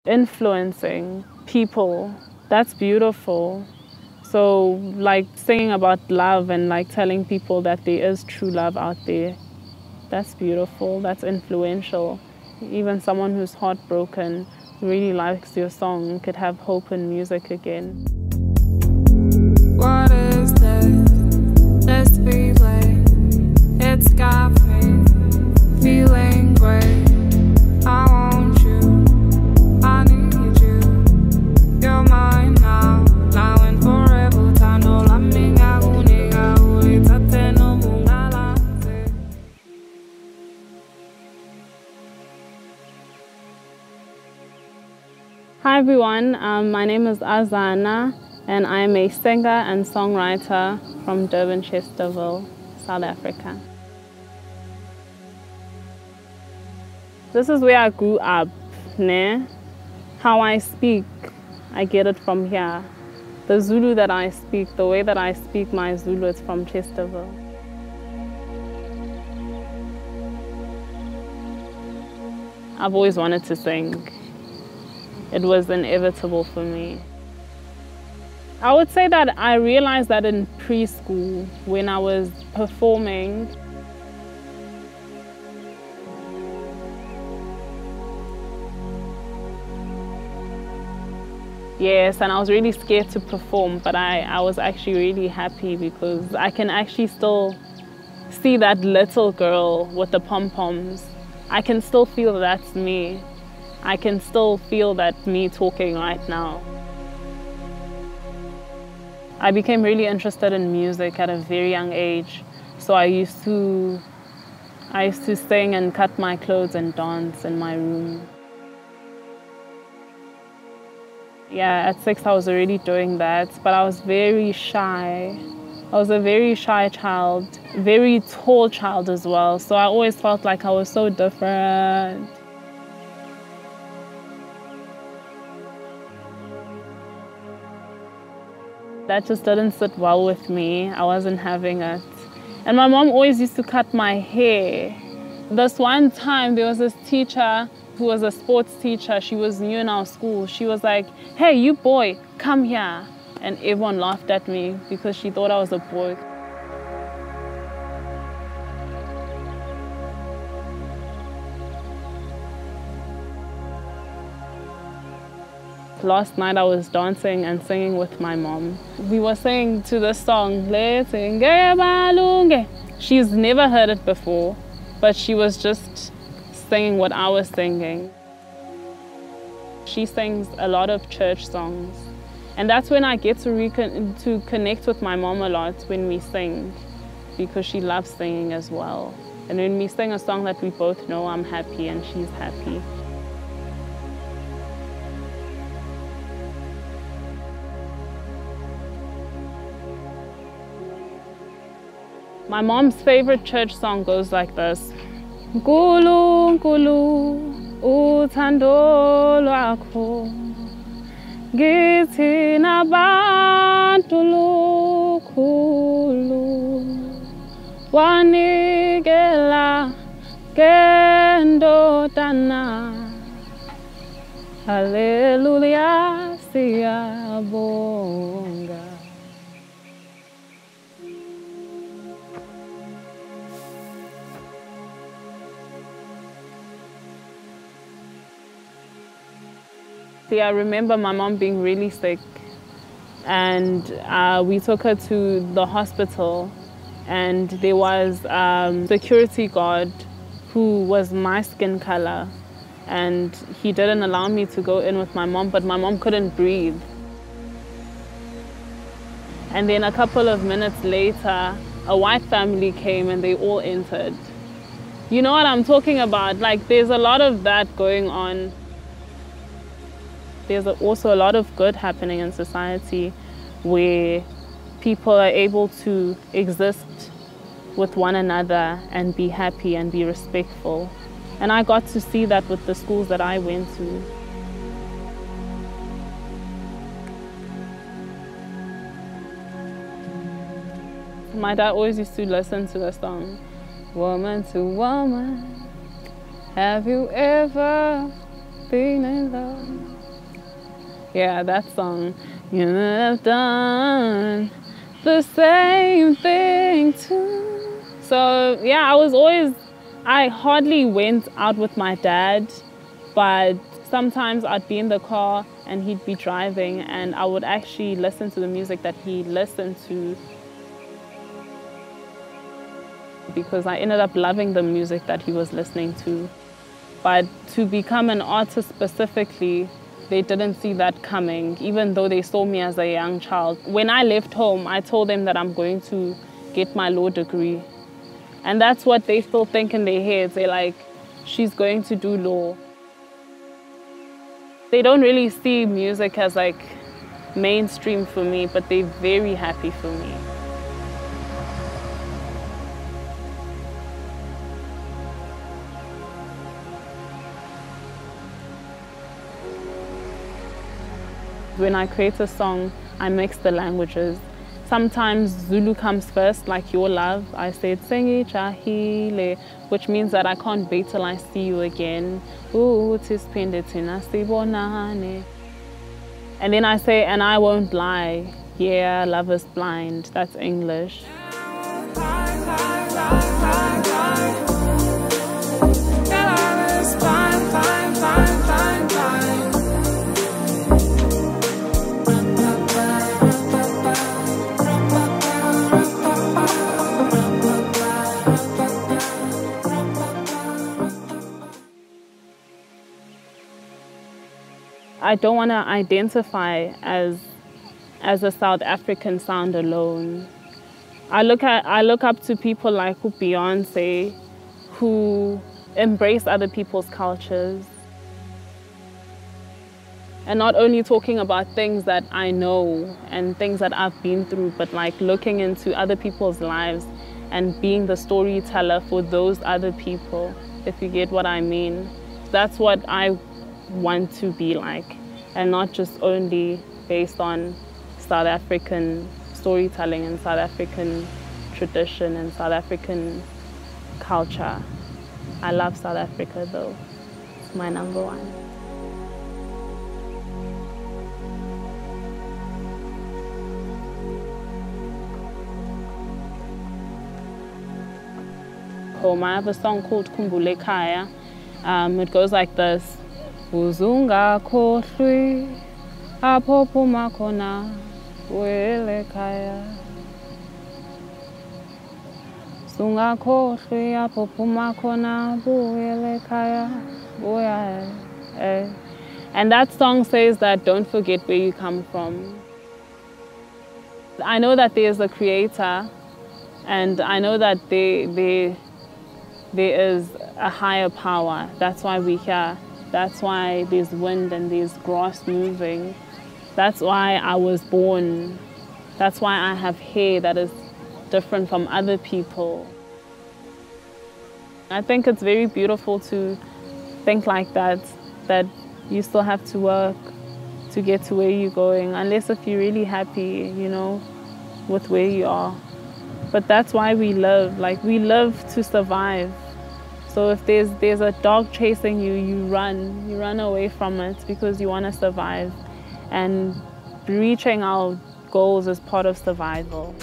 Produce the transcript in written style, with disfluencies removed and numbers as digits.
Influencing people, that's beautiful. So like singing about love and like telling people that there is true love out there, that's beautiful, that's influential. Even someone who's heartbroken, who really likes your song, could have hope in music again. What is this? This feeling, it's got me feeling great. I want you, I need you. You're mine now, now and forever. Tano laminga uniga uli tateno mungala. Hi everyone, my name is Azana and I'm a singer and songwriter from Durban, Chesterville, South Africa. This is where I grew up, ne? How I speak, I get it from here. The Zulu that I speak, the way that I speak my Zulu, it's from Chesterville. I've always wanted to sing. It was inevitable for me. I would say that I realized that in preschool when I was performing. Yes, and I was really scared to perform, but I was actually really happy because I can actually still see that little girl with the pom-poms. I can still feel that's me. I can still feel that me talking right now. I became really interested in music at a very young age. So I used to sing and cut my clothes and dance in my room. Yeah, at 6 I was already doing that, but I was very shy. I was a very shy child, very tall child as well. So I always felt like I was so different. That just didn't sit well with me. I wasn't having it. And my mom always used to cut my hair. This one time there was this teacher who was a sports teacher. She was new in our school. She was like, "Hey, you boy, come here." And everyone laughed at me because she thought I was a boy. Last night I was dancing and singing with my mom. We were singing to this song, She's never heard it before, but she was just singing what I was singing. She sings a lot of church songs, and that's when I get to connect with my mom a lot when we sing, because she loves singing as well. And when we sing a song that we both know, I'm happy and she's happy. My mom's favorite church song goes like this. Nkulunkulu uthando lwakho ngithi nabantu lukhulu wanikela ngendodana. Hallelujah, siyabonga. I remember my mom being really sick, and we took her to the hospital, and there was a security guard who was my skin color, and he didn't allow me to go in with my mom, but my mom couldn't breathe. And then a couple of minutes later, a white family came and they all entered. You know what I'm talking about? Like, there's a lot of that going on. There's also a lot of good happening in society where people are able to exist with one another and be happy and be respectful. And I got to see that with the schools that I went to. My dad always used to listen to the song, "Woman to woman, have you ever been in love?" Yeah, that song. You have done the same thing too. So yeah, I hardly went out with my dad, but sometimes I'd be in the car and he'd be driving and I would actually listen to the music that he listened to, because I ended up loving the music that he was listening to. But to become an artist specifically, they didn't see that coming, even though they saw me as a young child. When I left home, I told them that I'm going to get my law degree. And that's what they still think in their heads. They're like, she's going to do law. They don't really see music as like mainstream for me, but they're very happy for me. When I create a song, I mix the languages. Sometimes Zulu comes first, like Your Love. I said, Sengi Chahile, which means that I can't wait till I see you again. Ooh, tispende tina sibonane. And then I say, And I Won't Lie. Yeah, love is blind. That's English. I don't want to identify as a South African sound alone. I look up to people like Beyoncé, who embrace other people's cultures. And not only talking about things that I know and things that I've been through, but like looking into other people's lives and being the storyteller for those other people, if you get what I mean. That's what I want to be like, and not just only based on South African storytelling and South African tradition and South African culture. I love South Africa though. It's my number one. I have a song called Kumbule Kaya. It goes like this. Uzunga kohlwi apho phuma khona wele kaya. Uzunga kohlwi apho phuma khona wele kaya. And that song says that don't forget where you come from. I know that there's a creator, and I know that there is a higher power. That's why we're here. That's why there's wind and there's grass moving. That's why I was born. That's why I have hair that is different from other people. I think it's very beautiful to think like that you still have to work to get to where you're going, unless if you're really happy, you know, with where you are. But that's why we live. Like, we live to survive. So if there's a dog chasing you, you run away from it because you want to survive. And reaching our goals is part of survival.